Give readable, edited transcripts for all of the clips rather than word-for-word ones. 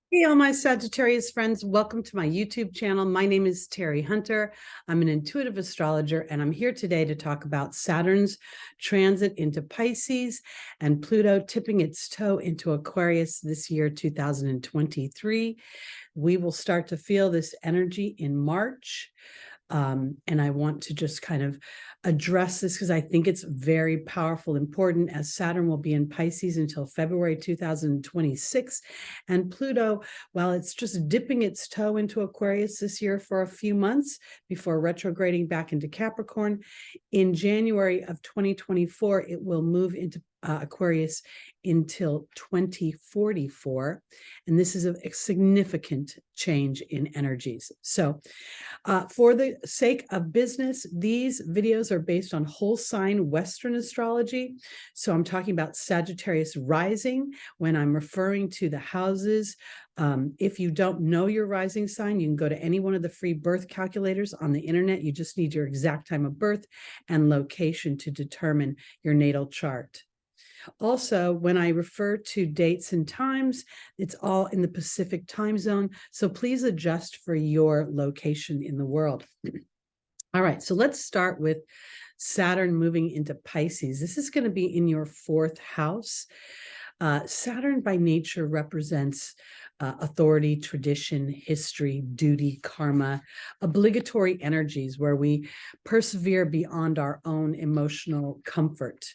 Hey, all my Sagittarius friends, welcome to my YouTube channel. My name is Teri Hunter. I'm an intuitive astrologer, and I'm here today to talk about Saturn's transit into Pisces and Pluto tipping its toe into Aquarius this year, 2023. We will start to feel this energy in March. And I want to just kind of address this because I think it's very powerful, important, as Saturn will be in Pisces until February 2026. And Pluto, while it's just dipping its toe into Aquarius this year for a few months before retrograding back into Capricorn, in January of 2024, it will move into Aquarius until 2044. And this is a significant change in energies. So for the sake of business, these videos are based on whole sign Western astrology. So I'm talking about Sagittarius rising when I'm referring to the houses. If you don't know your rising sign, you can go to any one of the free birth calculators on the internet. You just need your exact time of birth and location to determine your natal chart. Also, when I refer to dates and times, it's all in the Pacific time zone. So please adjust for your location in the world. All right, so let's start with Saturn moving into Pisces. This is going to be in your fourth house. Saturn by nature represents authority, tradition, history, duty, karma, obligatory energies where we persevere beyond our own emotional comfort.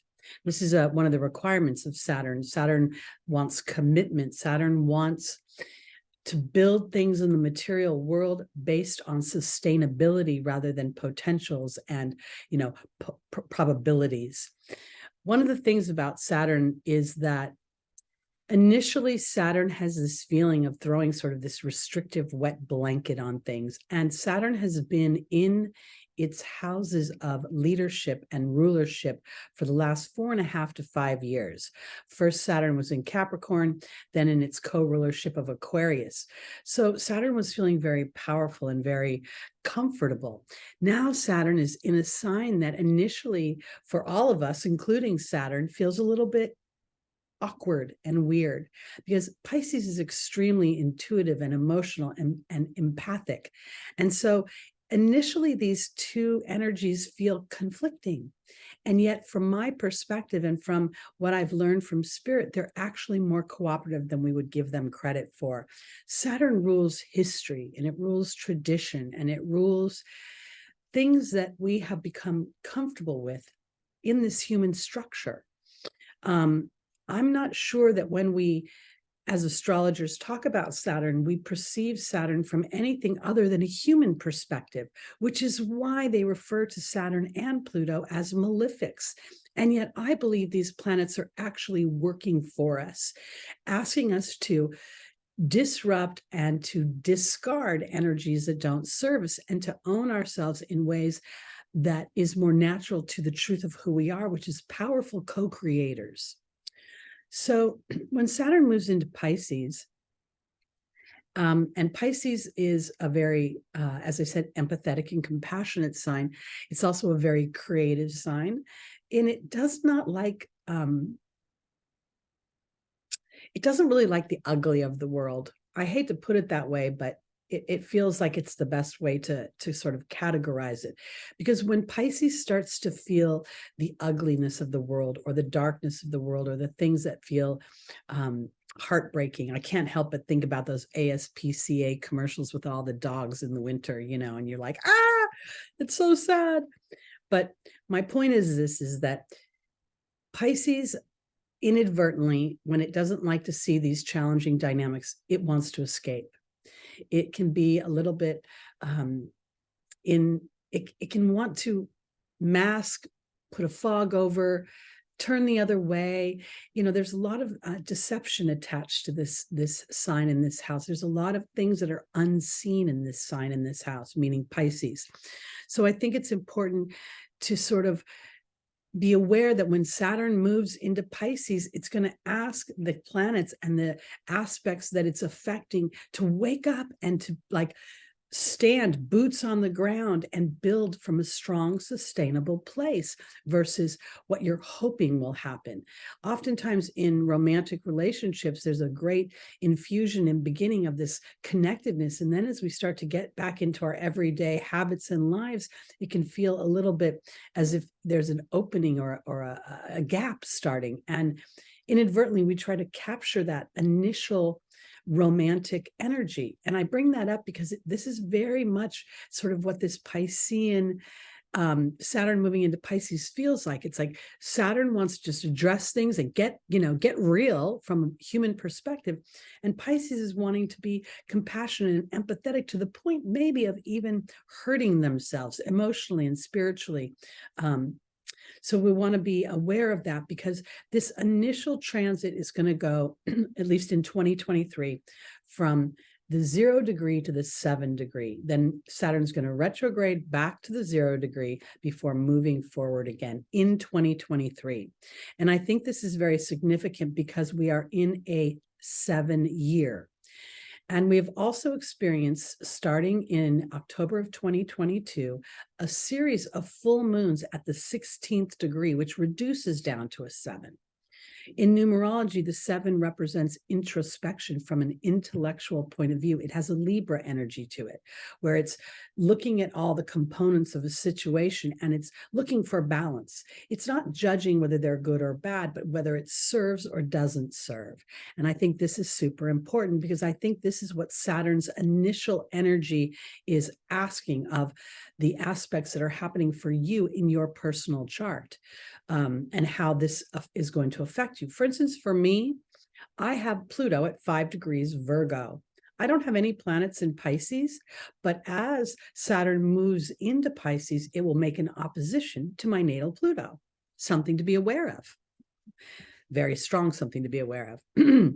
This is one of the requirements of Saturn. Saturn wants commitment. Saturn wants to build things in the material world based on sustainability rather than potentials and, probabilities. One of the things about Saturn is that initially Saturn has this feeling of throwing sort of this restrictive wet blanket on things. And Saturn has been in its houses of leadership and rulership for the last 4.5 to 5 years. First, Saturn was in Capricorn, then in its co-rulership of Aquarius. So Saturn was feeling very powerful and very comfortable. Now Saturn is in a sign that initially, for all of us, including Saturn, feels a little bit awkward and weird, because Pisces is extremely intuitive and emotional and empathic. And so initially these two energies feel conflicting. And yet from my perspective and from what I've learned from spirit, they're actually more cooperative than we would give them credit for. Saturn rules history, and it rules tradition, and it rules things that we have become comfortable with in this human structure. I'm not sure that when we, as astrologers, talk about Saturn, we perceive Saturn from anything other than a human perspective, which is why they refer to Saturn and Pluto as malefics. And yet I believe these planets are actually working for us, asking us to disrupt and to discard energies that don't serve us and to own ourselves in ways that is more natural to the truth of who we are, which is powerful co-creators. So when Saturn moves into Pisces, and Pisces is a very, as I said, empathetic and compassionate sign. It's also a very creative sign, and it does not like, it doesn't really like the ugly of the world. I hate to put it that way, but it feels like it's the best way to sort of categorize it. Because when Pisces starts to feel the ugliness of the world or the darkness of the world or the things that feel heartbreaking, I can't help but think about those ASPCA commercials with all the dogs in the winter, and you're like, it's so sad. But my point is this, is that Pisces inadvertently, when it doesn't like to see these challenging dynamics, it wants to escape. It can be a little bit it can want to mask, put a fog over, turn the other way. There's a lot of deception attached to this sign in this house. There's a lot of things that are unseen in this sign in this house, meaning Pisces. So I think it's important to sort of be aware that when Saturn moves into Pisces, it's going to ask the planets and the aspects that it's affecting to wake up and to stand boots on the ground and build from a strong, sustainable place versus what you're hoping will happen. Oftentimes in romantic relationships, there's a great infusion and beginning of this connectedness. And then as we start to get back into our everyday habits and lives, it can feel a little bit as if there's an opening or a gap starting. And inadvertently, we try to capture that initial romantic energy. And I bring that up because this is very much sort of what this Piscean Saturn moving into Pisces feels like. It's like Saturn wants to just address things and get real from a human perspective. And Pisces is wanting to be compassionate and empathetic to the point maybe of even hurting themselves emotionally and spiritually. So we want to be aware of that because this initial transit is going to go, at least in 2023, from the 0 degree to the 7 degree. Then Saturn's going to retrograde back to the 0 degree before moving forward again in 2023. And I think this is very significant because we are in a 7-year. And we've also experienced, starting in October of 2022, a series of full moons at the 16th degree, which reduces down to a 7. In numerology, the 7 represents introspection from an intellectual point of view. It has a Libra energy to it, where it's looking at all the components of a situation and it's looking for balance. It's not judging whether they're good or bad, but whether it serves or doesn't serve. And I think this is super important because I think this is what Saturn's initial energy is asking of the aspects that are happening for you in your personal chart. And how this is going to affect you. For instance, for me, I have Pluto at 5 degrees Virgo. I don't have any planets in Pisces, but as Saturn moves into Pisces, it will make an opposition to my natal Pluto, something to be aware of. Very strong something to be aware of.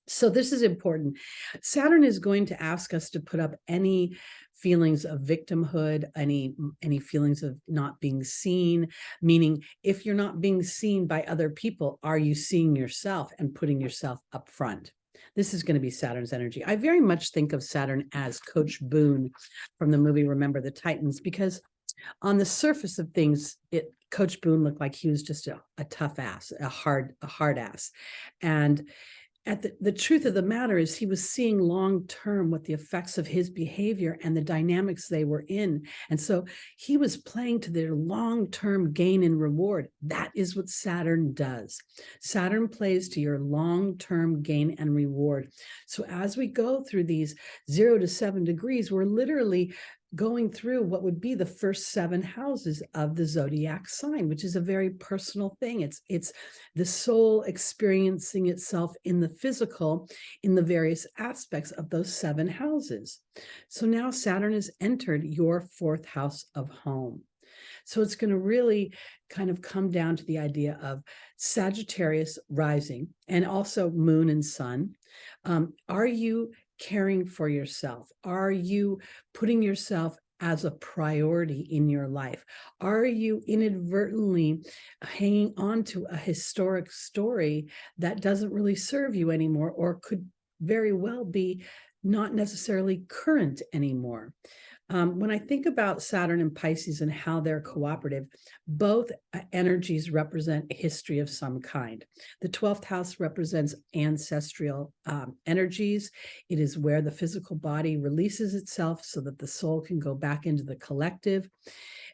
So this is important. Saturn is going to ask us to put up any feelings of victimhood, any feelings of not being seen, meaning if you're not being seen by other people, are you seeing yourself and putting yourself up front? This is going to be Saturn's energy. I very much think of Saturn as Coach Boone from the movie Remember the Titans, because on the surface of things, Coach Boone looked like he was just a tough ass, a hard ass. And the truth of the matter is he was seeing long-term what the effects of his behavior and the dynamics they were in. And so he was playing to their long-term gain and reward. That is what Saturn does. Saturn plays to your long-term gain and reward. So as we go through these 0 to 7 degrees, we're literally going through what would be the first 7 houses of the zodiac sign, which is a very personal thing. It's the soul experiencing itself in the physical in the various aspects of those 7 houses. So now Saturn has entered your 4th house of home. So it's going to really kind of come down to the idea of Sagittarius rising and also moon and sun. Are you caring for yourself? Are you putting yourself as a priority in your life? Are you inadvertently hanging on to a historic story that doesn't really serve you anymore, or could very well be not necessarily current anymore? When I think about Saturn and Pisces and how they're cooperative, both energies represent a history of some kind. The 12th house represents ancestral energies. It is where the physical body releases itself so that the soul can go back into the collective.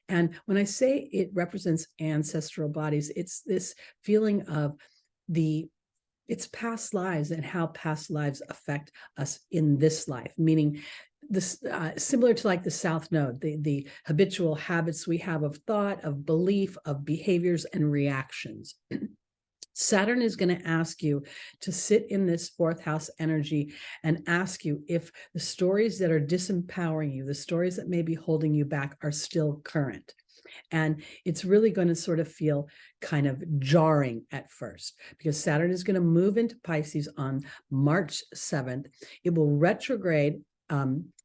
And when I say it represents ancestral bodies, it's this feeling of it's past lives and how past lives affect us in this life, meaning this similar to like the South Node, the habitual habits we have of thought, of belief, of behaviors and reactions. Saturn is going to ask you to sit in this 4th house energy and ask you if the stories that are disempowering you, the stories that may be holding you back, are still current. And it's really going to sort of feel kind of jarring at first, because Saturn is going to move into Pisces on March 7th. It will retrograde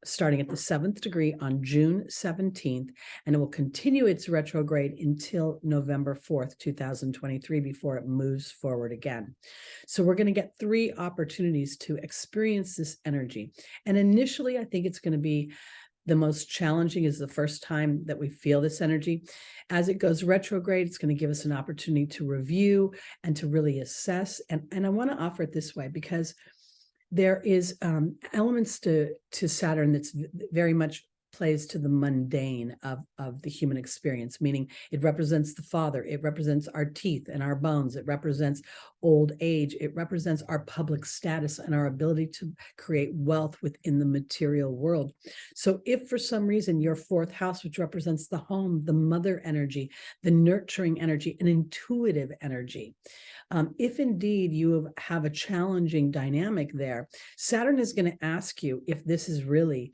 starting at the 7th degree on June 17th, and it will continue its retrograde until November 4th, 2023, before it moves forward again. So we're going to get 3 opportunities to experience this energy. And initially, I think it's going to be The most challenging is the first time that we feel this energy. As it goes retrograde, it's going to give us an opportunity to review and to really assess. And I want to offer it this way because there is elements to Saturn that's very much plays to the mundane of the human experience, meaning it represents the father, it represents our teeth and our bones, it represents old age, it represents our public status and our ability to create wealth within the material world. So if for some reason your fourth house, which represents the home, the mother energy, the nurturing energy, an intuitive energy, if indeed you have a challenging dynamic there, Saturn is going to ask you if this is really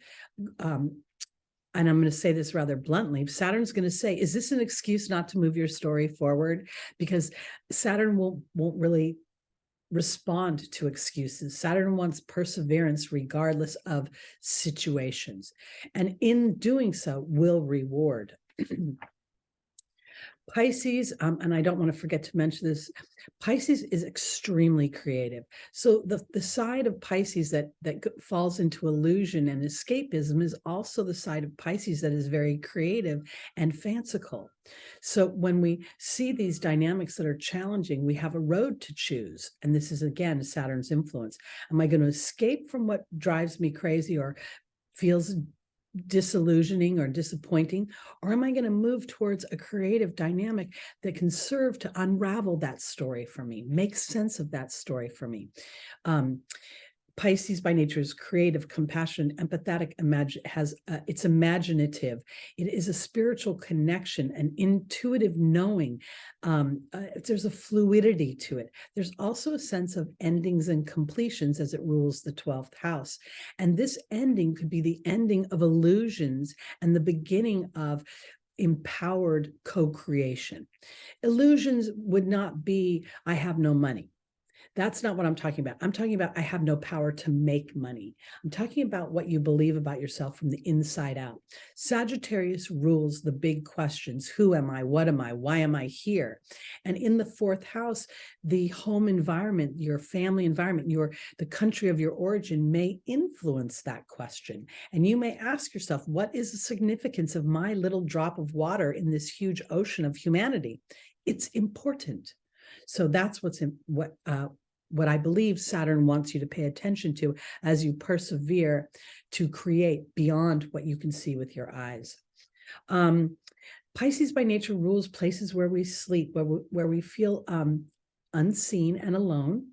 and I'm going to say this rather bluntly, Saturn's going to say, is this an excuse not to move your story forward? Because Saturn won't really respond to excuses. Saturn wants perseverance regardless of situations. And in doing so, will reward. Pisces, and I don't want to forget to mention this, Pisces is extremely creative. So the side of Pisces that falls into illusion and escapism is also the side of Pisces that is very creative and fanciful. So when we see these dynamics that are challenging, we have a road to choose. And this is, again, Saturn's influence. Am I going to escape from what drives me crazy or feels disillusioning or disappointing, or am I going to move towards a creative dynamic that can serve to unravel that story for me, make sense of that story for me? Pisces by nature is creative, compassionate, empathetic, it's imaginative. It is a spiritual connection, an intuitive knowing. There's a fluidity to it. There's also a sense of endings and completions as it rules the 12th house. And this ending could be the ending of illusions and the beginning of empowered co-creation. Illusions would not be, I have no money. That's not what I'm talking about. I'm talking about I have no power to make money. I'm talking about what you believe about yourself from the inside out. Sagittarius rules the big questions. Who am I? What am I? Why am I here? And in the fourth house, the home environment, your family environment, the country of your origin may influence that question. And you may ask yourself, what is the significance of my little drop of water in this huge ocean of humanity? It's important. So that's what I believe Saturn wants you to pay attention to as you persevere to create beyond what you can see with your eyes. Pisces by nature rules places where we sleep, where we feel unseen and alone.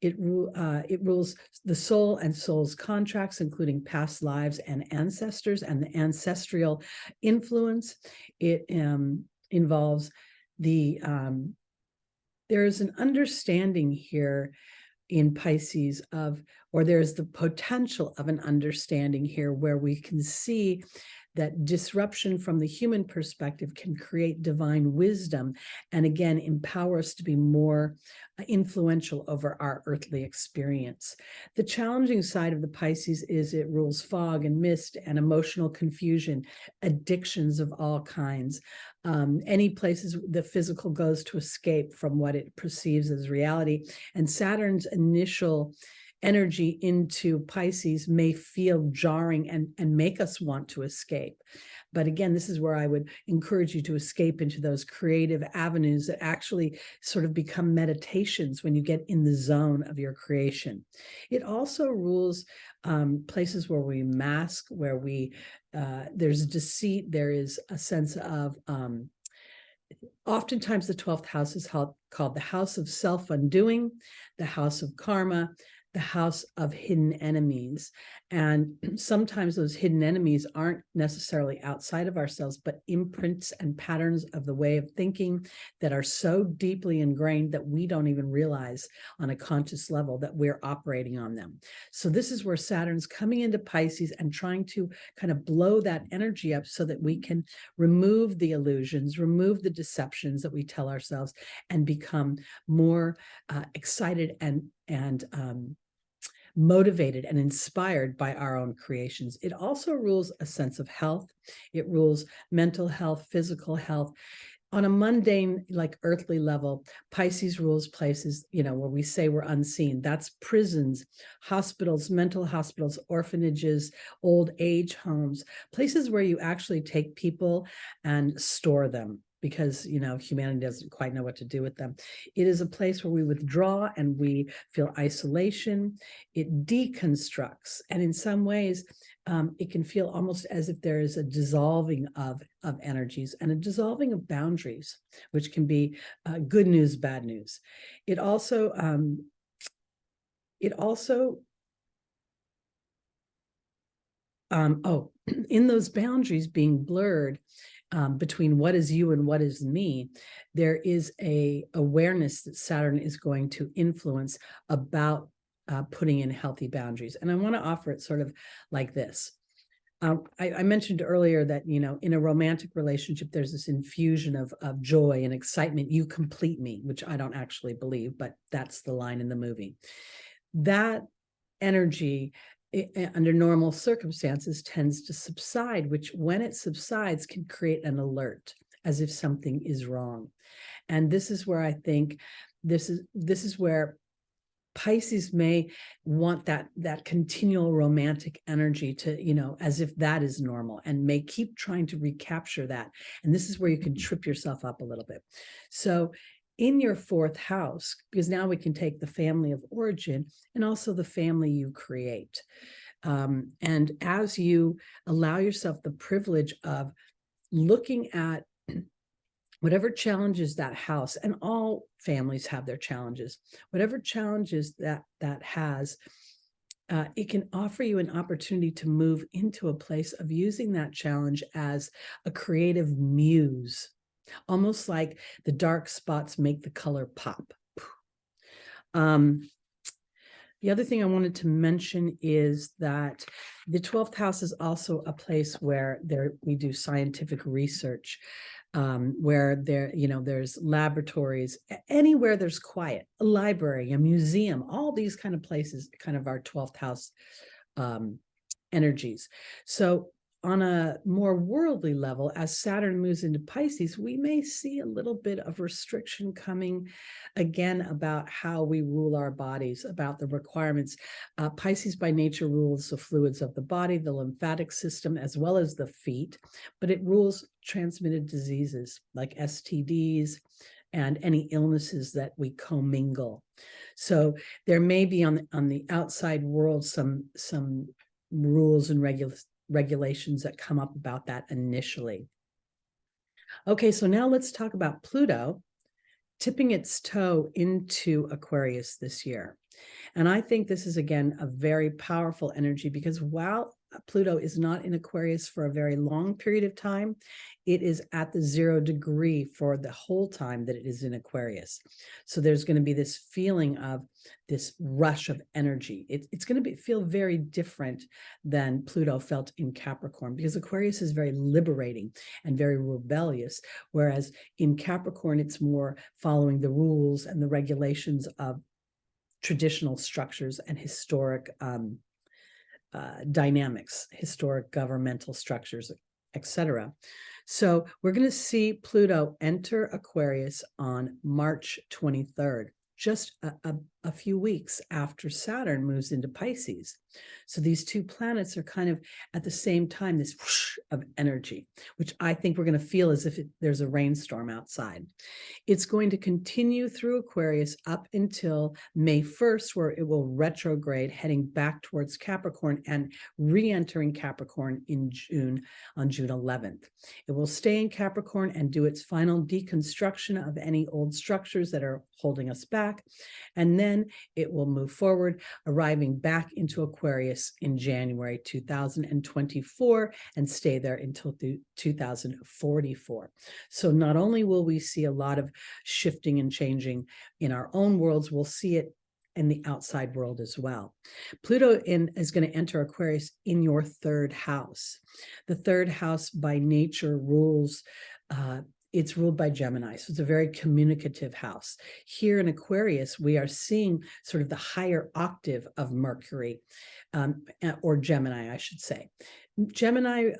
It rules the soul and soul's contracts, including past lives and ancestors and the ancestral influence. It involves there is an understanding here in Pisces there's the potential of an understanding here where we can see that disruption from the human perspective can create divine wisdom and again empower us to be more influential over our earthly experience. The challenging side of the Pisces is it rules fog and mist and emotional confusion, addictions of all kinds, any places the physical goes to escape from what it perceives as reality. And Saturn's initial energy into Pisces may feel jarring and make us want to escape. But again, this is where I would encourage you to escape into those creative avenues that actually sort of become meditations when you get in the zone of your creation. It also rules places where we mask, where there's deceit, there is a sense of oftentimes the 12th house is called the house of self-undoing, the house of karma, the house of hidden enemies. And sometimes those hidden enemies aren't necessarily outside of ourselves, but imprints and patterns of the way of thinking that are so deeply ingrained that we don't even realize on a conscious level that we're operating on them. So this is where Saturn's coming into Pisces and trying to kind of blow that energy up so that we can remove the illusions, remove the deceptions that we tell ourselves, and become more excited and motivated and inspired by our own creations. It also rules a sense of health. It rules mental health, physical health. on a mundane, like earthly level, Pisces rules places, where we say we're unseen. That's prisons, hospitals, mental hospitals, orphanages, old age homes, places where you actually take people and store them because, humanity doesn't quite know what to do with them. It is a place where we withdraw and we feel isolation. It deconstructs. And in some ways, it can feel almost as if there is a dissolving of energies and a dissolving of boundaries, which can be good news, bad news. It also in those boundaries being blurred between what is you and what is me, there is a awareness that Saturn is going to influence about putting in healthy boundaries. And I want to offer it sort of like this. I mentioned earlier that, in a romantic relationship, there's this infusion of joy and excitement. You complete me, which I don't actually believe, but that's the line in the movie. That energy under normal circumstances tends to subside, which when it subsides can create an alert as if something is wrong. And this is where I think this is where Pisces may want that continual romantic energy to, as if that is normal, and may keep trying to recapture that. And this is where you can trip yourself up a little bit. So in your fourth house, because now we can take the family of origin and also the family you create. And as you allow yourself the privilege of looking at whatever challenges that house, and all families have their challenges, whatever challenges that has, it can offer you an opportunity to move into a place of using that challenge as a creative muse, almost like the dark spots make the color pop. The other thing I wanted to mention is that the 12th house is also a place where we do scientific research, where there's laboratories, anywhere there's quiet, a library, a museum, all these kind of places, kind of our 12th house energies. So on a more worldly level, as Saturn moves into Pisces, we may see a little bit of restriction coming again about how we rule our bodies, about the requirements. Pisces by nature rules the fluids of the body, the lymphatic system, as well as the feet, but it rules transmitted diseases like STDs and any illnesses that we commingle. So there may be on the outside world some rules and regulations that come up about that initially. Okay, so now let's talk about Pluto tipping its toe into Aquarius this year. And I think this is, again, a very powerful energy, because while Pluto is not in Aquarius for a very long period of time, it is at the 0 degree for the whole time that it is in Aquarius. So there's going to be this feeling of this rush of energy. It's going to feel very different than Pluto felt in Capricorn, because Aquarius is very liberating and very rebellious, whereas in Capricorn, it's more following the rules and the regulations of traditional structures and historic dynamics, historic governmental structures, etc. So we're going to see Pluto enter Aquarius on March 23rd, just a few weeks after Saturn moves into Pisces. So these two planets are kind of at the same time, this whoosh of energy, which I think we're going to feel as if there's a rainstorm outside. It's going to continue through Aquarius up until May 1st, where it will retrograde, heading back towards Capricorn and re-entering Capricorn in June, on June 11th. It will stay in Capricorn and do its final deconstruction of any old structures that are holding us back. And then it will move forward, arriving back into Aquarius in January 2024 and stay there until 2044. So not only will we see a lot of shifting and changing in our own worlds, we'll see it in the outside world as well. Pluto is going to enter Aquarius in your third house. The third house by nature rules it's ruled by Gemini, so it's a very communicative house. Here in Aquarius, we are seeing sort of the higher octave of Mercury, or Gemini, I should say. Gemini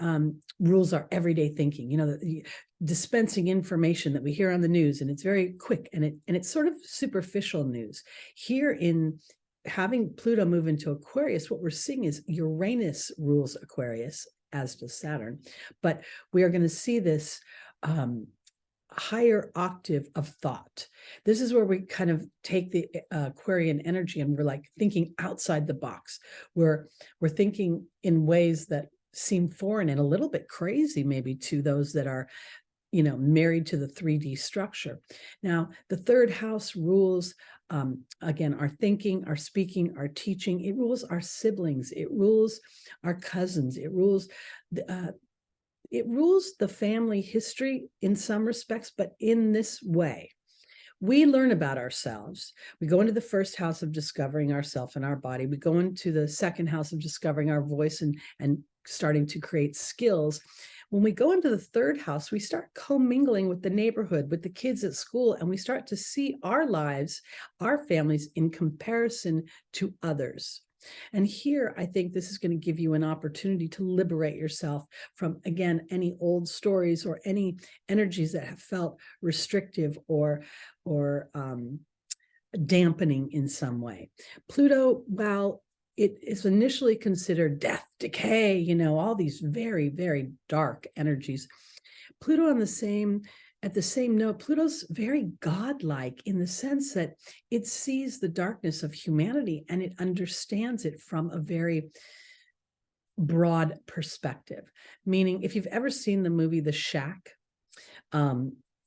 rules our everyday thinking, the dispensing information that we hear on the news, and it's very quick, and it's sort of superficial news. Here in having Pluto move into Aquarius, what we're seeing is Uranus rules Aquarius, as does Saturn, but we are going to see this higher octave of thought. This is where we kind of take the Aquarian energy and we're like thinking outside the box. We're thinking in ways that seem foreign and a little bit crazy maybe to those that are married to the 3D structure. Now, the third house rules, again, our thinking, our speaking, our teaching. It rules our siblings. It rules our cousins. It rules the family history in some respects, but in this way. We learn about ourselves. We go into the first house of discovering ourselves and our body. We go into the second house of discovering our voice and starting to create skills. When we go into the third house, we start commingling with the neighborhood, with the kids at school, and we start to see our lives, our families in comparison to others. And here, I think this is going to give you an opportunity to liberate yourself from, again, any old stories or any energies that have felt restrictive or dampening in some way. Pluto, while it is initially considered death, decay, all these very, very dark energies, Pluto at the same note, Pluto's very godlike in the sense that it sees the darkness of humanity and it understands it from a very broad perspective. Meaning, if you've ever seen the movie The Shack,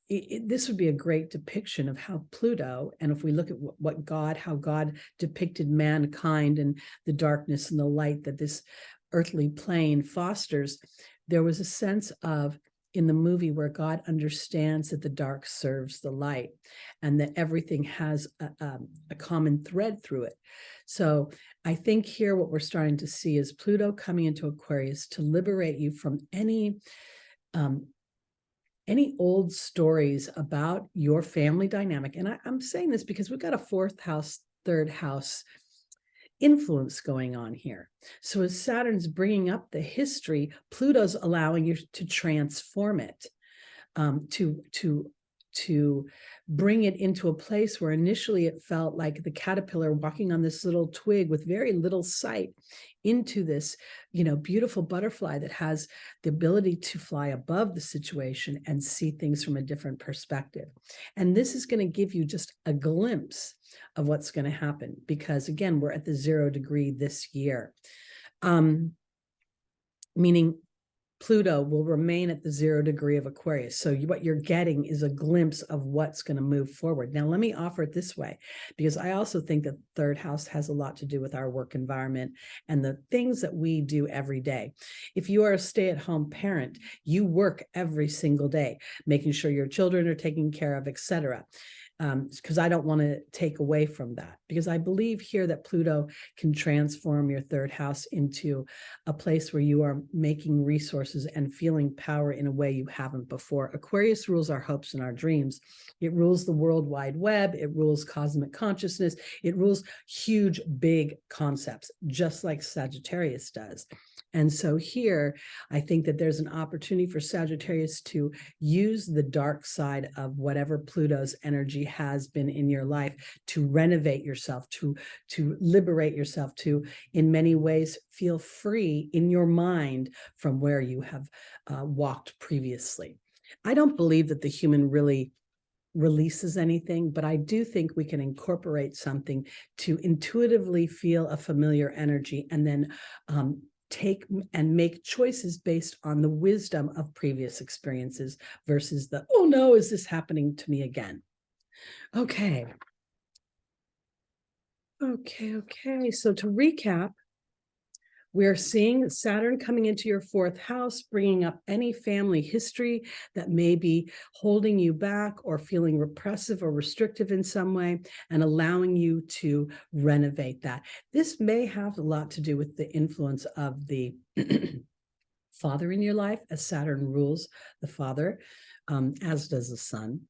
this would be a great depiction of how Pluto, and if we look at how God depicted mankind and the darkness and the light that this earthly plane fosters, there was a sense of, in the movie, where God understands that the dark serves the light and that everything has a common thread through it. So I think here what we're starting to see is Pluto coming into Aquarius to liberate you from any old stories about your family dynamic. And I'm saying this because we've got a fourth house, third house influence going on here. So as Saturn's bringing up the history, Pluto's allowing you to transform it, to bring it into a place where initially it felt like the caterpillar walking on this little twig with very little sight into this, beautiful butterfly that has the ability to fly above the situation and see things from a different perspective. And this is going to give you just a glimpse of what's going to happen, because again, we're at the 0 degree this year, meaning Pluto will remain at the 0 degree of Aquarius. So what you're getting is a glimpse of what's going to move forward. Now, let me offer it this way, because I also think that the third house has a lot to do with our work environment and the things that we do every day. If you are a stay-at-home parent, you work every single day, making sure your children are taken care of, etc. Because I don't want to take away from that, because I believe here that Pluto can transform your third house into a place where you are making resources and feeling power in a way you haven't before. Aquarius rules our hopes and our dreams. It rules the World Wide Web. It rules cosmic consciousness. It rules huge, big concepts, just like Sagittarius does. And so here, I think that there's an opportunity for Sagittarius to use the dark side of whatever Pluto's energy has been in your life to renovate yourself, to liberate yourself, to, in many ways, feel free in your mind from where you have walked previously. I don't believe that the human really releases anything, but I do think we can incorporate something to intuitively feel a familiar energy and then take and make choices based on the wisdom of previous experiences versus the, oh no, is this happening to me again? Okay. So to recap, we're seeing Saturn coming into your fourth house, bringing up any family history that may be holding you back or feeling repressive or restrictive in some way, and allowing you to renovate that. This may have a lot to do with the influence of the father in your life, as Saturn rules the father. as does the sun.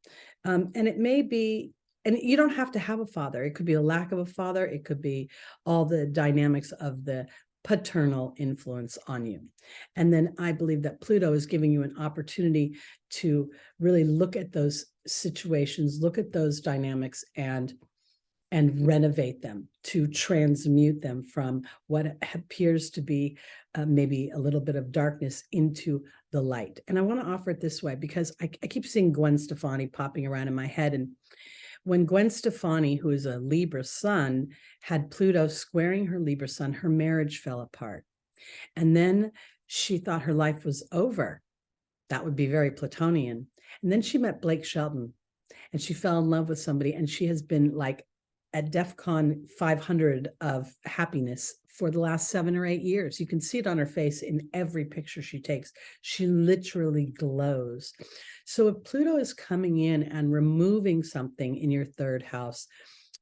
And it may be, and you don't have to have a father. It could be a lack of a father. It could be all the dynamics of the paternal influence on you. And then I believe that Pluto is giving you an opportunity to really look at those situations, look at those dynamics, and renovate them, to transmute them from what appears to be maybe a little bit of darkness into the light. And I want to offer it this way because I keep seeing Gwen Stefani popping around in my head. And when Gwen Stefani, who is a Libra sun, had Pluto squaring her Libra sun, her marriage fell apart. And then she thought her life was over. That would be very Plutonian. And then she met Blake Shelton and she fell in love with somebody, and she has been like at DEFCON 500 of happiness for the last 7 or 8 years. You can see it on her face in every picture she takes. She literally glows. So if Pluto is coming in and removing something in your third house,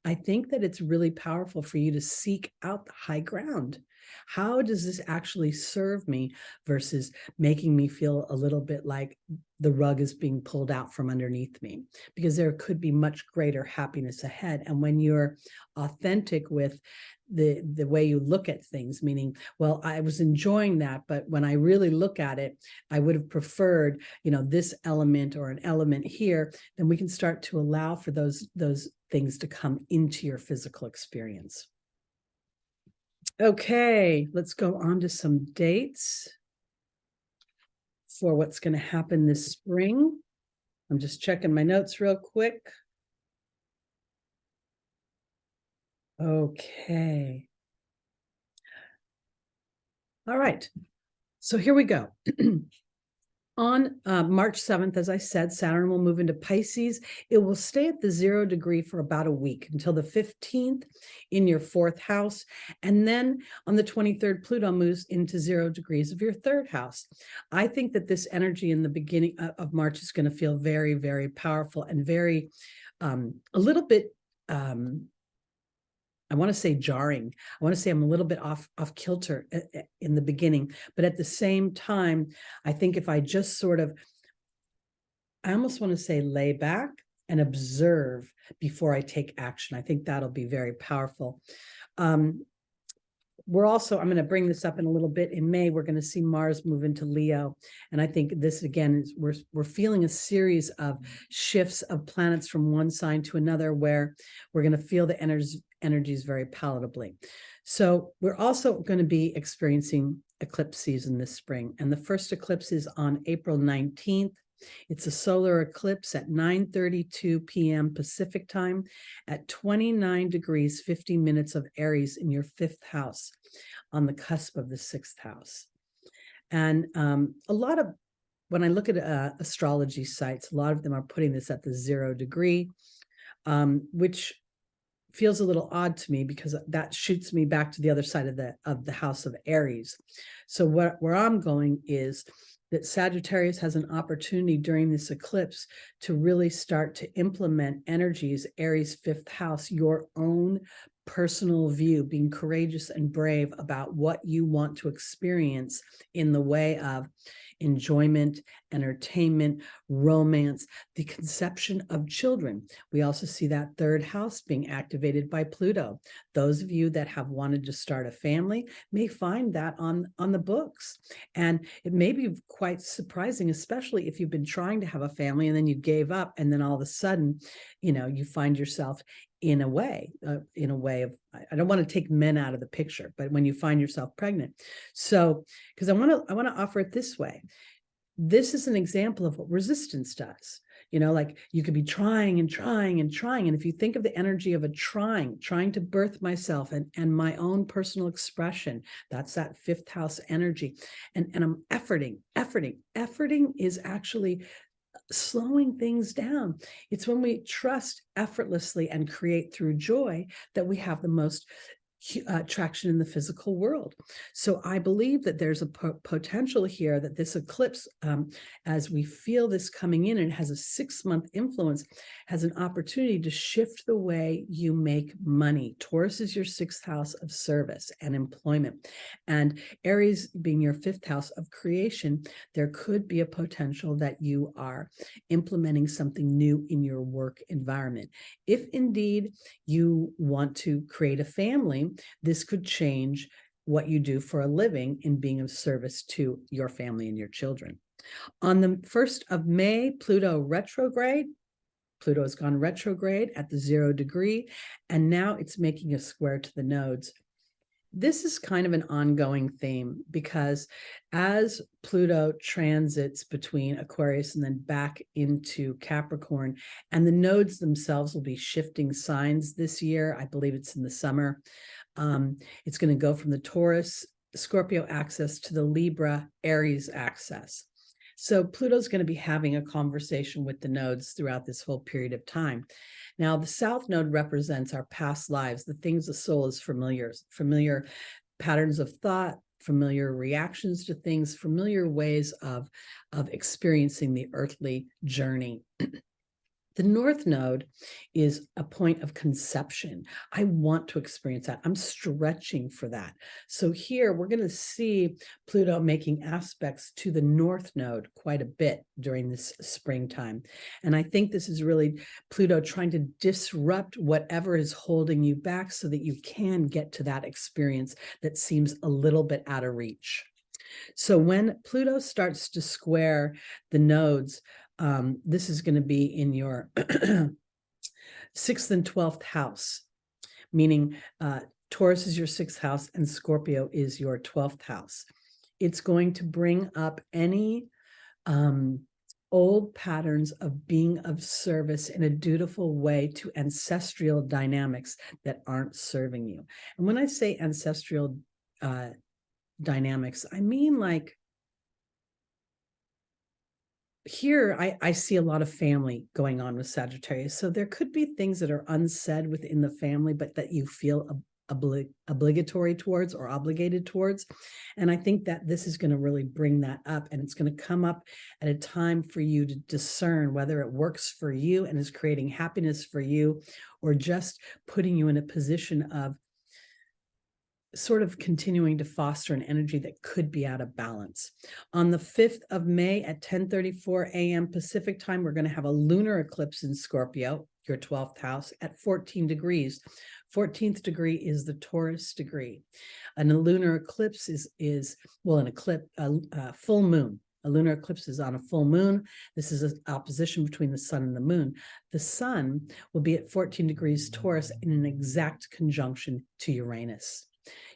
I think that it's really powerful for you to seek out the high ground. How does this actually serve me versus making me feel a little bit like the rug is being pulled out from underneath me? Because there could be much greater happiness ahead. And when you're authentic with the way you look at things, meaning, well, I was enjoying that, but when I really look at it, I would have preferred, this element or an element here, then we can start to allow for those things to come into your physical experience. Okay, let's go on to some dates for what's going to happen this spring. I'm just checking my notes real quick. Okay. All right. So here we go. On March 7th, as I said, Saturn will move into Pisces. It will stay at the 0 degree for about a week until the 15th in your 4th house. And then on the 23rd, Pluto moves into 0 degrees of your 3rd house. I think that this energy in the beginning of March is going to feel very, very powerful and very, a little bit, I want to say jarring. I want to say I'm a little bit off kilter in the beginning, but at the same time, I think if I just sort of, I almost want to say lay back and observe before I take action. I think that'll be very powerful. We're also, I'm going to bring this up in a little bit. In May, we're going to see Mars move into Leo. And I think this, again, is we're feeling a series of shifts of planets from one sign to another, where we're going to feel the energies very palatably. So we're also going to be experiencing eclipse season this spring. And the first eclipse is on April 19th. It's a solar eclipse at 9:32 p.m. Pacific time at 29 degrees, 50 minutes of Aries in your 5th house on the cusp of the 6th house. And a lot of, when I look at astrology sites, a lot of them are putting this at the 0 degree, which feels a little odd to me because that shoots me back to the other side of the house of Aries. So where I'm going is that Sagittarius has an opportunity during this eclipse to really start to implement energies, Aries 5th house, your own personal view, being courageous and brave about what you want to experience in the way of enjoyment, entertainment, romance, the conception of children. We also see that 3rd house being activated by Pluto. Those of you that have wanted to start a family may find that on the books. And it may be quite surprising, especially if you've been trying to have a family and then you gave up, and then all of a sudden, you find yourself in a way of, I don't want to take men out of the picture, but when you find yourself pregnant. So, because I want to offer it this way. This is an example of what resistance does. Like you could be trying and trying and trying. And if you think of the energy of a trying to birth myself and my own personal expression, that's that 5th house energy. And I'm efforting is actually slowing things down. It's when we trust effortlessly and create through joy that we have the most traction in the physical world. So I believe that there's a potential here that this eclipse, as we feel this coming in, and it has a 6-month influence, has an opportunity to shift the way you make money. Taurus is your 6th house of service and employment, and Aries being your 5th house of creation. There could be a potential that you are implementing something new in your work environment. If indeed you want to create a family, this could change what you do for a living in being of service to your family and your children. On the 1st of May, Pluto retrograde. Pluto has gone retrograde at the 0 degree, and now it's making a square to the nodes. This is kind of an ongoing theme, because as Pluto transits between Aquarius and then back into Capricorn, and the nodes themselves will be shifting signs this year. I believe it's in the summer. It's going to go from the Taurus, Scorpio axis to the Libra, Aries axis. So Pluto's going to be having a conversation with the nodes throughout this whole period of time. Now, the South Node represents our past lives, the things the soul is familiar patterns of thought, familiar reactions to things, familiar ways of experiencing the earthly journey. The North Node is a point of conception. I want to experience that. I'm stretching for that. So here we're going to see Pluto making aspects to the North Node quite a bit during this springtime. And I think this is really Pluto trying to disrupt whatever is holding you back so that you can get to that experience that seems a little bit out of reach. So when Pluto starts to square the nodes, this is going to be in your 6th and 12th house, meaning Taurus is your 6th house and Scorpio is your 12th house. It's going to bring up any old patterns of being of service in a dutiful way to ancestral dynamics that aren't serving you. And when I say ancestral dynamics, I mean, like, here I see a lot of family going on with Sagittarius. So there could be things that are unsaid within the family, but that you feel obligatory towards or obligated towards. And I think that this is going to really bring that up, and it's going to come up at a time for you to discern whether it works for you and is creating happiness for you, or just putting you in a position of sort of continuing to foster an energy that could be out of balance. On the 5th of May at 10:34 a.m. Pacific time, we're going to have a lunar eclipse in Scorpio, your 12th house, at 14 degrees. 14th degree is the Taurus degree. And a lunar eclipse is an eclipse, a full moon. A lunar eclipse is on a full moon. This is an opposition between the sun and the moon. The sun will be at 14 degrees Taurus in an exact conjunction to Uranus.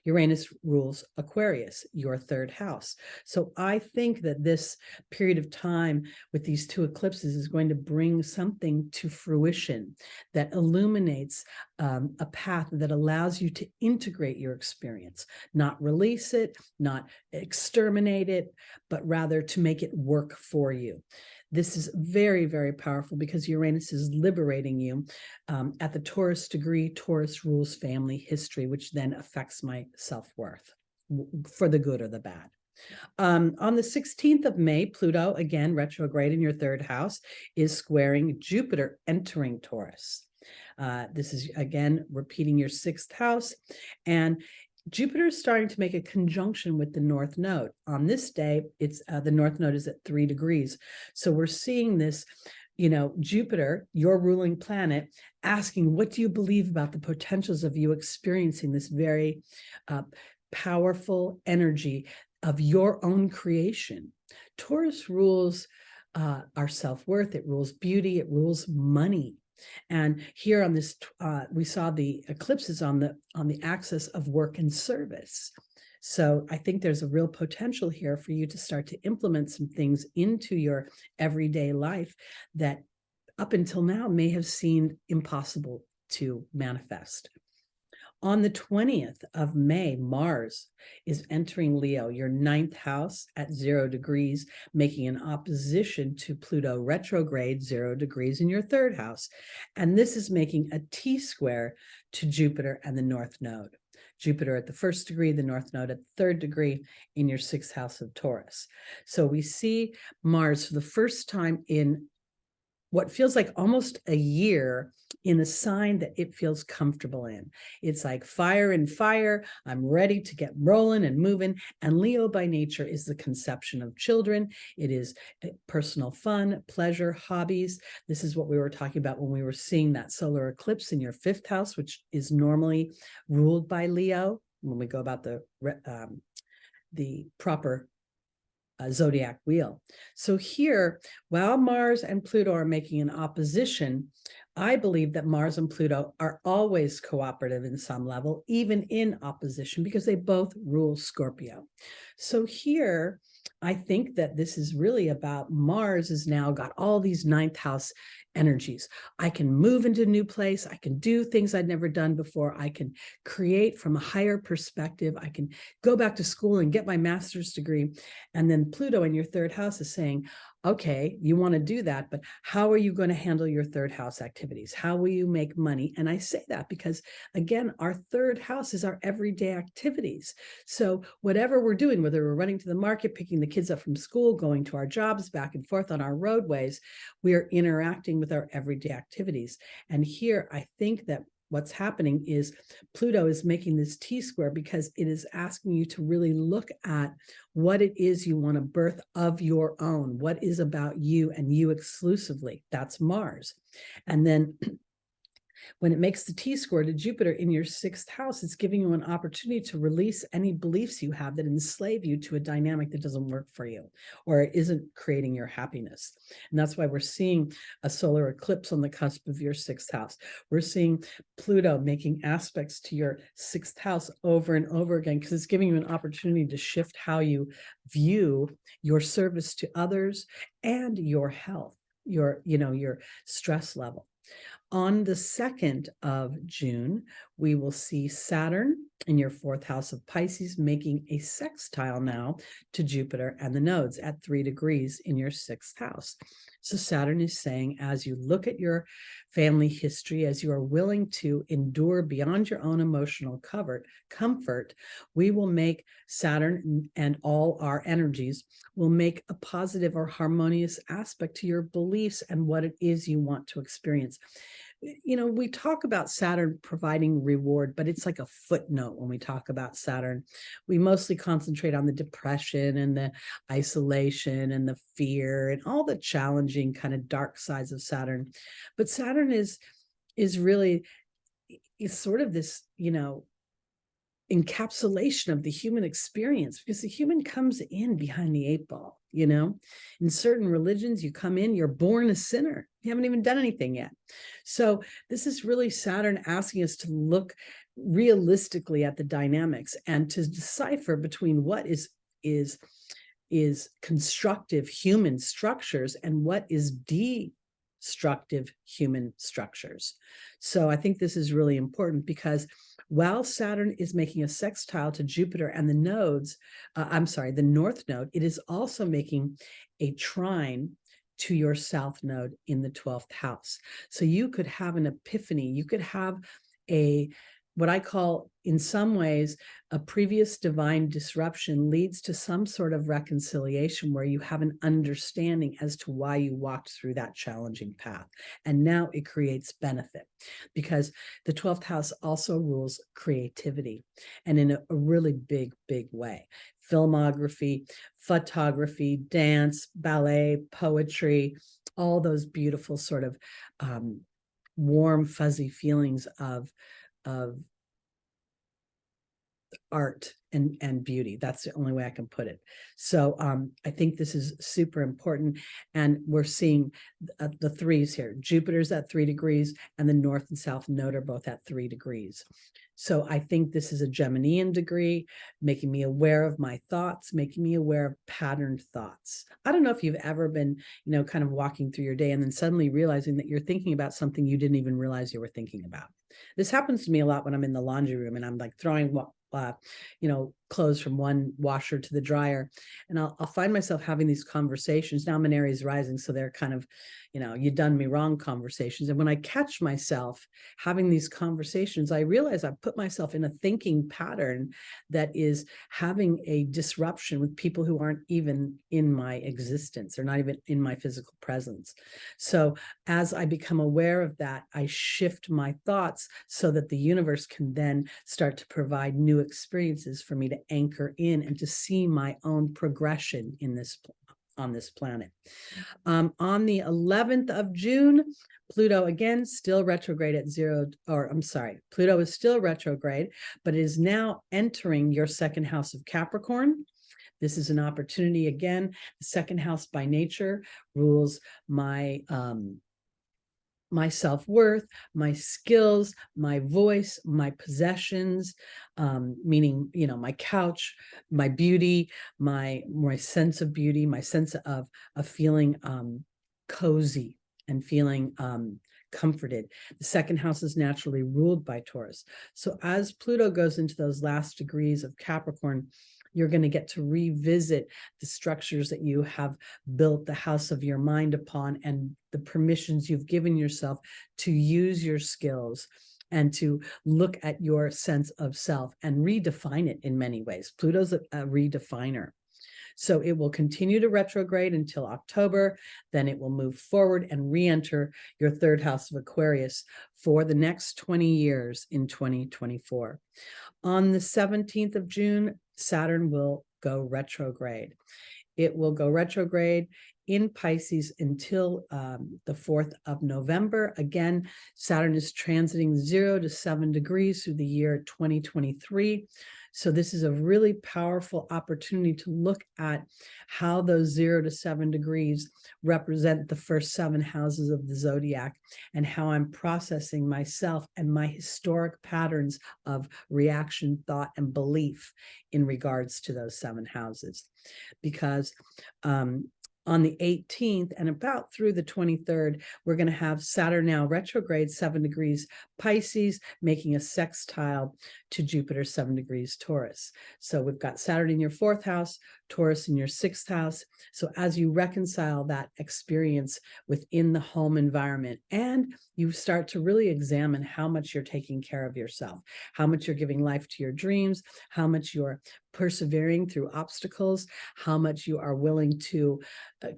Uranus rules Aquarius, your 3rd house. So I think that this period of time with these 2 eclipses is going to bring something to fruition that illuminates a path that allows you to integrate your experience, not release it, not exterminate it, but rather to make it work for you. This is very, very powerful because Uranus is liberating you. At the Taurus degree, Taurus rules family history, which then affects my self-worth for the good or the bad. On the 16th of May, Pluto, again, retrograde in your 3rd house, is squaring Jupiter entering Taurus. This is, again, repeating your 6th house. And Jupiter is starting to make a conjunction with the North Node. On this day, it's the North Node is at 3 degrees. So we're seeing this, Jupiter, your ruling planet, asking, what do you believe about the potentials of you experiencing this very powerful energy of your own creation? Taurus rules our self-worth, it rules beauty, it rules money. And here on this, we saw the eclipses on the axis of work and service. So I think there's a real potential here for you to start to implement some things into your everyday life that up until now may have seemed impossible to manifest. On the 20th of May, Mars is entering Leo, your 9th house at 0 degrees, making an opposition to Pluto retrograde, 0 degrees in your 3rd house. And this is making a T-square to Jupiter and the North Node. Jupiter at the 1st degree, the North Node at the 3rd degree in your 6th house of Taurus. So we see Mars for the first time in what feels like almost a year in a sign that it feels comfortable in. It's like fire and fire. I'm ready to get rolling and moving. And Leo by nature is the conception of children. It is personal fun, pleasure, hobbies. This is what we were talking about when we were seeing that solar eclipse in your 5th house, which is normally ruled by Leo when we go about the proper zodiac wheel. So here, while Mars and Pluto are making an opposition, I believe that Mars and Pluto are always cooperative in some level, even in opposition, because they both rule Scorpio. So here, I think that this is really about Mars has now got all these 9th house energies. I can move into a new place. I can do things I'd never done before. I can create from a higher perspective. I can go back to school and get my master's degree. And then Pluto in your 3rd house is saying, okay, you want to do that, but how are you going to handle your 3rd house activities? How will you make money? And I say that because, again, our 3rd house is our everyday activities. So whatever we're doing, whether we're running to the market, picking the kids up from school, going to our jobs, back and forth on our roadways, we are interacting with our everyday activities. And here, I think that what's happening is Pluto is making this T-square because it is asking you to really look at what it is you want to birth of your own, what is about you and you exclusively. That's Mars. And then when it makes the T-square to Jupiter in your 6th house, it's giving you an opportunity to release any beliefs you have that enslave you to a dynamic that doesn't work for you or isn't creating your happiness. And that's why we're seeing a solar eclipse on the cusp of your 6th house. We're seeing Pluto making aspects to your 6th house over and over again, because it's giving you an opportunity to shift how you view your service to others and your health, your stress level. On the 2nd of June, we will see Saturn in your 4th house of Pisces making a sextile now to Jupiter and the nodes at 3 degrees in your 6th house. So Saturn is saying, as you look at your family history, as you are willing to endure beyond your own emotional comfort, we will make Saturn and all our energies will make a positive or harmonious aspect to your beliefs and what it is you want to experience. We talk about Saturn providing reward, but it's like a footnote when we talk about Saturn. We mostly concentrate on the depression and the isolation and the fear and all the challenging kind of dark sides of Saturn. But Saturn is really, it's sort of this, encapsulation of the human experience, because the human comes in behind the 8 ball. In certain religions, you come in, you're born a sinner. You haven't even done anything yet. So this is really Saturn asking us to look realistically at the dynamics and to decipher between what is constructive human structures and what is destructive human structures. So I think this is really important, because while Saturn is making a sextile to Jupiter and the nodes, the North Node, it is also making a trine to your South Node in the 12th house. So you could have an epiphany. You could have what I call, in some ways, a previous divine disruption leads to some sort of reconciliation where you have an understanding as to why you walked through that challenging path. And now it creates benefit, because the 12th house also rules creativity, and in a really big, big way. Filmography, photography, dance, ballet, poetry, all those beautiful sort of warm, fuzzy feelings of art and beauty. That's the only way I can put it. So I think this is super important. And we're seeing the threes here. Jupiter's at 3 degrees and the North and South Node are both at 3 degrees. So I think this is a Geminian degree, making me aware of my thoughts, making me aware of patterned thoughts. I don't know if you've ever been, kind of walking through your day and then suddenly realizing that you're thinking about something you didn't even realize you were thinking about. This happens to me a lot when I'm in the laundry room and I'm like throwing clothes from one washer to the dryer. And I'll find myself having these conversations. Now I'm an Aries rising, so they're kind of, you done me wrong conversations. And when I catch myself having these conversations, I realize I've put myself in a thinking pattern that is having a disruption with people who aren't even in my existence. They're not even in my physical presence. So as I become aware of that, I shift my thoughts so that the universe can then start to provide new experiences for me to anchor in and to see my own progression in this on this planet. On the 11th of June, Pluto again still retrograde at Pluto is still retrograde, but it is now entering your second house of Capricorn. This is an opportunity again. The second house by nature rules my self-worth, my skills, my voice, my possessions, meaning, my couch, my beauty, my sense of beauty, my sense of feeling cozy and feeling comforted. The second house is naturally ruled by Taurus. So as Pluto goes into those last degrees of Capricorn, you're going to get to revisit the structures that you have built the house of your mind upon and the permissions you've given yourself to use your skills and to look at your sense of self and redefine it in many ways. Pluto's a redefiner. So it will continue to retrograde until October. Then it will move forward and re-enter your third house of Aquarius for the next 20 years in 2024. On the 17th of June, Saturn will go retrograde. It will go retrograde in Pisces until the 4th of November. Again, Saturn is transiting 0 to 7 degrees through the year 2023. So this is a really powerful opportunity to look at how those 0 to 7 degrees represent the first 7 houses of the zodiac and how I'm processing myself and my historic patterns of reaction, thought, and belief in regards to those 7 houses. Because on the 18th and about through the 23rd, we're going to have Saturn now retrograde 7 degrees Pisces, making a sextile to Jupiter 7 degrees Taurus. So we've got Saturn in your 4th house, Taurus in your 6th house. So as you reconcile that experience within the home environment and you start to really examine how much you're taking care of yourself, how much you're giving life to your dreams, how much you're persevering through obstacles, how much you are willing to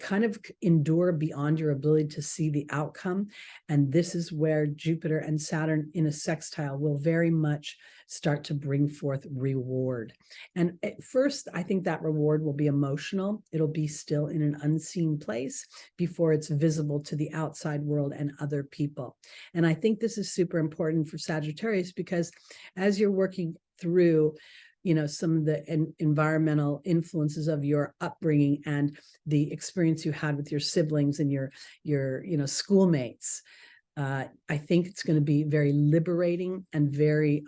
kind of endure beyond your ability to see the outcome. And this is where Jupiter and Saturn in a sextile will very much start to bring forth reward. And at first, I think that reward will be emotional. It'll be still in an unseen place before it's visible to the outside world and other people. And I think this is super important for Sagittarius because as you're working through some of the environmental influences of your upbringing and the experience you had with your siblings and your schoolmates. I think it's going to be very liberating and very,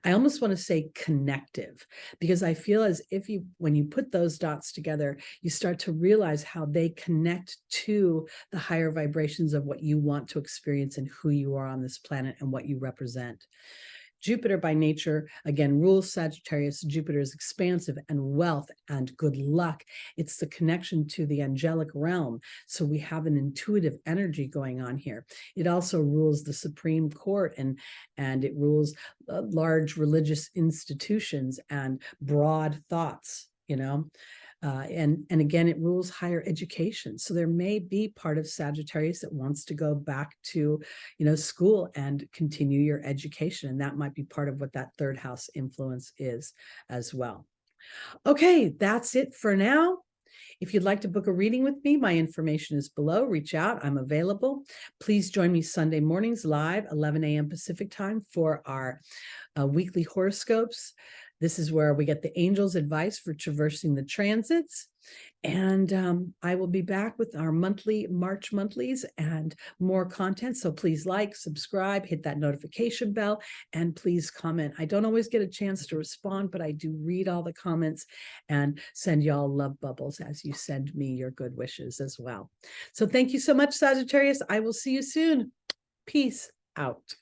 I almost want to say connective, because I feel as if when you put those dots together, you start to realize how they connect to the higher vibrations of what you want to experience and who you are on this planet and what you represent. Jupiter by nature, again, rules Sagittarius. Jupiter is expansive and wealth and good luck. It's the connection to the angelic realm. So we have an intuitive energy going on here. It also rules the Supreme Court and it rules large religious institutions and broad thoughts, and again, it rules higher education. So there may be part of Sagittarius that wants to go back to, school and continue your education. And that might be part of what that third house influence is as well. Okay, that's it for now. If you'd like to book a reading with me, my information is below. Reach out. I'm available. Please join me Sunday mornings live, 11 a.m. Pacific time for our weekly horoscopes. This is where we get the angels' advice for traversing the transits. And I will be back with our March monthlies and more content. So please like, subscribe, hit that notification bell, and please comment. I don't always get a chance to respond, but I do read all the comments and send y'all love bubbles as you send me your good wishes as well. So thank you so much, Sagittarius. I will see you soon. Peace out.